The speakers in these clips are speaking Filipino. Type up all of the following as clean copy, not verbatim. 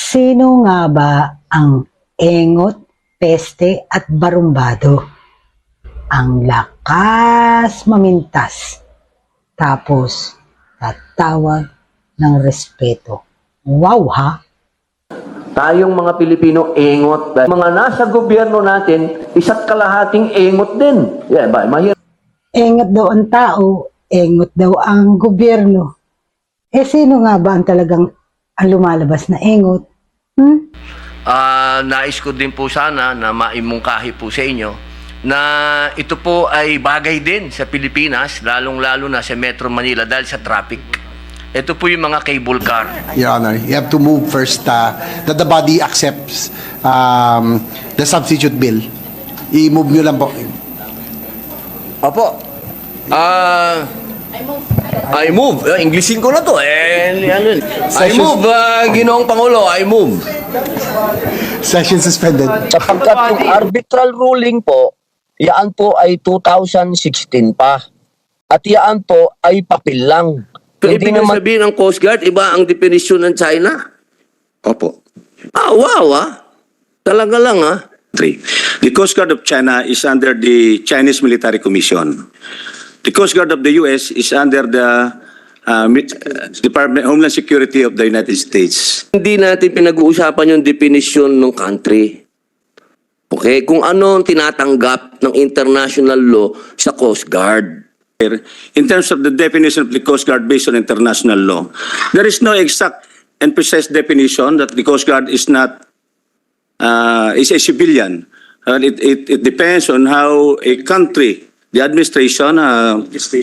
Sino nga ba ang engot, peste at barumbado? Ang lakas mamintas, tapos tatawag ng respeto. Wow ha! Tayong mga Pilipino, engot. Mga nasa gobyerno natin, isa't kalahating engot din. Yeah, mahirap. Engot daw ang tao, engot daw ang gobyerno. Sino nga ba ang talagang ang lumalabas na engot? Nais ko din po sana na maimungkahi po sa inyo na ito po ay bagay din sa Pilipinas, lalong-lalo na sa Metro Manila dahil sa traffic. Ito po yung mga cable car. Your Honor, you have to move first that the body accepts the substitute bill. I-move nyo lang po. Opo. I move. Englishin ko na to. I move, Ginoong Pangulo. I move. Session suspended. Sapagkat yung arbitral ruling po, yaan po ay 2016 pa. At yaan po ay papel lang. So, ibig sabihin ng Coast Guard, iba ang definisyon ng China? Opo. Wow Talaga lang The Coast Guard of China is under the Chinese Military Commission. The Coast Guard of the U.S. is under the Department of Homeland Security of the United States. Hindi natin pinag-uusapan yung definition ng country. Okay? Kung ano ang tinatanggap ng international law sa Coast Guard. In terms of the definition of the Coast Guard based on international law, there is no exact and precise definition that the Coast Guard is not is a civilian. It depends on how a country, the administration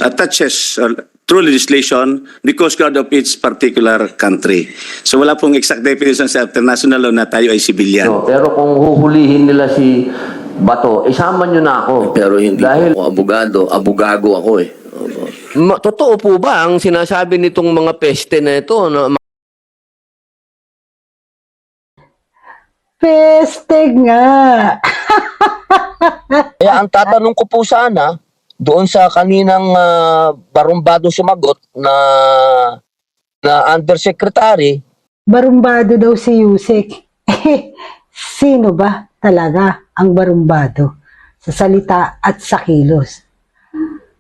attaches through legislation the Coast Guard of its particular country. So wala pong exact definition sa international law na tayo ay civilian. No, pero kung huhulihin nila si Bato, isama nyo na ako. Pero hindi Dahil ako abugago ako eh. Totoo po ba ang sinasabi nitong mga peste na ito? Peste nga! Kaya ang tatanong ko po sana, doon sa kaninang barumbado sumagot na undersecretary, Barumbado daw si Yusek. Sino ba talaga ang barumbado sa salita at sa kilos?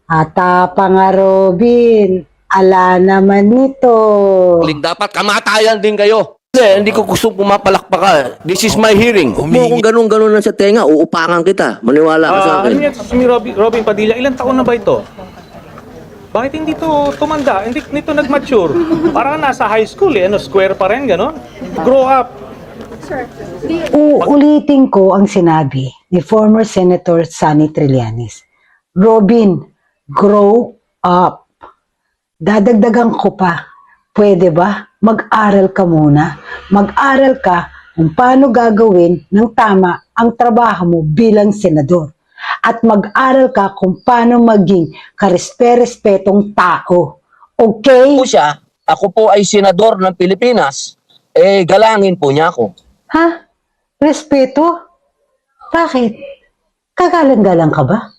Ata pa nga, Robin, ala naman nito. Dapat kamatayan din kayo. Hindi ko gusto pumapalakpak ka. This is my hearing. Kung ganun-ganun lang sa tenga, uupakan kita. Maniwala ka sa akin. Ano yan, si Robin Padilla, ilang taon na ba ito? Bakit hindi to tumanda? Hindi nito nag-mature. Parang nasa high school square pa rin, gano'n? Grow up. Uulitin ko ang sinabi ni former Senator Sonny Trillanes. Robin, grow up. Dadagdagan ko pa. Pwede ba? Mag-aral ka muna. Mag-aral ka kung paano gagawin ng tama ang trabaho mo bilang senador. At mag-aral ka kung paano maging karespe-respetong tao. Okay? po siya, ako po ay senador ng Pilipinas, galangin po niya ako. Ha? Respeto? Bakit? Kagalang-galang ka ba?